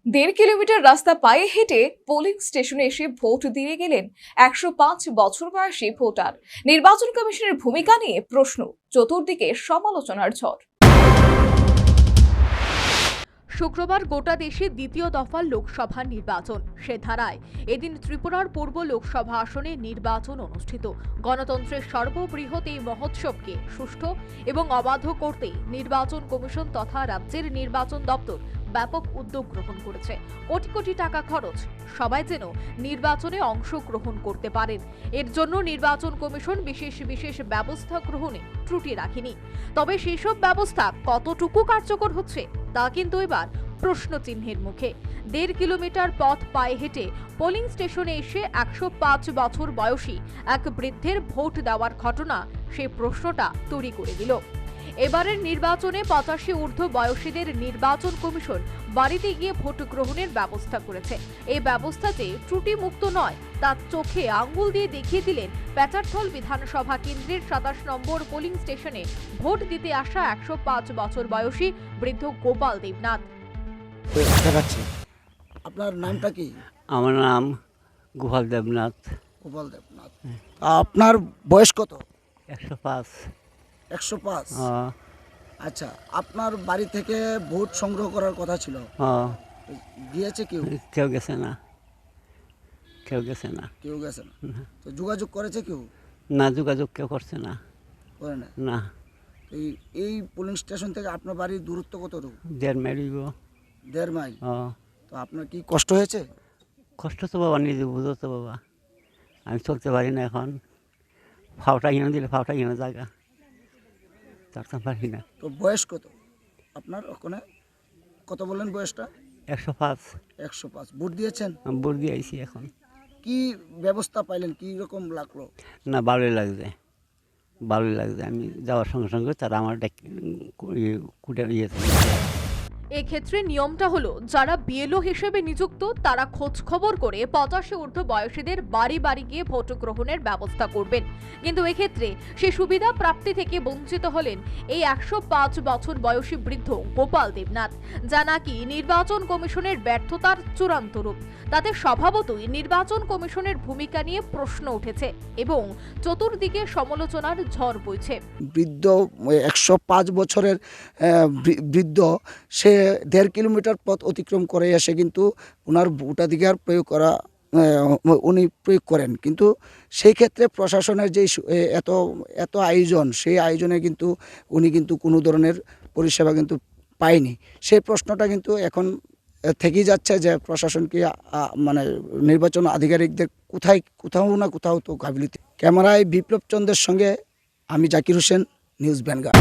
দেড় কিলোমিটার রাস্তা পায়ে হেঁটে পোলিং স্টেশনে এসে ভোট দিয়ে গেলেন ১০৫ বছর বয়সী ভোটার। নির্বাচন কমিশনের ভূমিকা নিয়ে প্রশ্ন, চতুর্দিকে সমালোচনার ঝড়। শুক্রবার গোটা দেশে দ্বিতীয় দফা লোকসভা নির্বাচন। সে ধারায় এদিন ত্রিপুরার পূর্ব লোকসভা আসনে নির্বাচন অনুষ্ঠিত। গণতন্ত্রের সর্ববৃহৎ এই মহোৎসবকে সুষ্ঠু এবং অবাধ করতে নির্বাচন কমিশন তথা রাজ্যের নির্বাচন দপ্তর ব্যাপক উদ্যোগ গ্রহণ করেছে। কোটি কোটি টাকা খরচ, সবাই যেন নির্বাচনে অংশগ্রহণ করতে পারেন। এর জন্য নির্বাচন কমিশন বিশেষ ব্যবস্থা গ্রহণে ত্রুটি রাখেনি। তবে সেসব ব্যবস্থা কতটুকু কার্যকর হচ্ছে তা কিন্তু এবার প্রশ্নচিহ্নের মুখে। ১.৫ কিলোমিটার পথ পায়ে হেঁটে পোলিং স্টেশনে এসে ১০৫ বছর বয়সী এক বৃদ্ধের ভোট দেওয়ার ঘটনা সেই প্রশ্নটা তৈরি করে দিল। এবারের নির্বাচনে ৮৫ ঊর্ধ্ব বয়সীদের নির্বাচন কমিশন বাড়িতে গিয়ে ভোট গ্রহণের ব্যবস্থা করেছে। এই ব্যবস্থা যে ত্রুটি মুক্ত নয় তা চোখে আঙ্গুল দিয়ে দেখিয়ে দিলেন প্যাচারথল বিধানসভা কেন্দ্রের ২৭ নম্বর পোলিং স্টেশনে ভোট দিতে আসা ১০৫ বছর বয়সী বৃদ্ধ গোপাল দেবনাথ। আপনার নামটা কি? আমার নাম গোপাল দেবনাথ। গোপাল দেবনাথ। আপনার বয়স কত? ১০৫। ১০৫। আচ্ছা, আপনার বাড়ি থেকে ভোট সংগ্রহ করার কথা ছিল, গিয়েছে কেউ? কেউ গেছে না, কেউ গেছে না। কেউ গেছে না। তো যোগাযোগ করেছে কেউ? না, যোগাযোগ কেউ করছে না। করে না? না। এই পোলিং স্টেশন থেকে আপনার বাড়ির দূরত্ব কতটুকু? ১.৫ মাইল। ১.৫ মাইল। তো আপনার কি কষ্ট হয়েছে? কষ্ট তো বাবা, নিজে বুঝো তো বাবা, আমি চলতে পারি না এখন। ফাওটা কিনে দিলে ফাওটা কিনে জায়গা চড়তে পারি না। তো বয়স কত আপনার? ওখানে কত বললেন বয়সটা? ১০৫। ১০৫। ভোট দিয়েছেন? আমি ভোট দিয়ে আইছি এখন। কি ব্যবস্থা পাইলেন? কি রকম লাগলো? না, ভালোই লাগছে, ভালোই লাগছে। আমি যাওয়ার সঙ্গে সঙ্গে তারা আমার কুটে ইয়েছে। এক্ষেত্রে নিয়মটা হলো, যারা বিএলও হিসেবে নিযুক্ত তারা খোঁজ খবর করে ৮৫ ঊর্ধ্ব বয়সীদের বাড়ি বাড়ি গিয়ে ভোট গ্রহণের ব্যবস্থা করবেন। কিন্তু এক্ষেত্রে সে সুবিধা প্রাপ্তি থেকে বঞ্চিত হলেন এই ১০৫ বছর বয়সী বৃদ্ধ গোপাল দেবনাথ, যা নাকি নির্বাচন কমিশনের ব্যর্থতার চূড়ান্ত রূপ। তাতে স্বভাবতই নির্বাচন কমিশনের ভূমিকা নিয়ে প্রশ্ন উঠেছে এবং চতুর্দিকে সমালোচনার ঝড় বইছে। বৃদ্ধ ১০৫ বছরের বৃদ্ধ, সে ১.৫ কিলোমিটার পথ অতিক্রম করে এসে কিন্তু ওনার ভোটাধিকার উনি প্রয়োগ করেন। কিন্তু সেই ক্ষেত্রে প্রশাসনের যে এত আয়োজন, সেই আয়োজনে কিন্তু উনি কিন্তু কোনো ধরনের পরিষেবা কিন্তু পায়নি। সেই প্রশ্নটা কিন্তু এখন থেকেই যাচ্ছে যে প্রশাসন কি মানে নির্বাচন আধিকারিকদের কোথাও না কোথাও তো গাফিলতি। ক্যামেরায় বিপ্লব চন্দ্রের সঙ্গে আমি জাকির হোসেন, নিউজ ভ্যানগার্ড।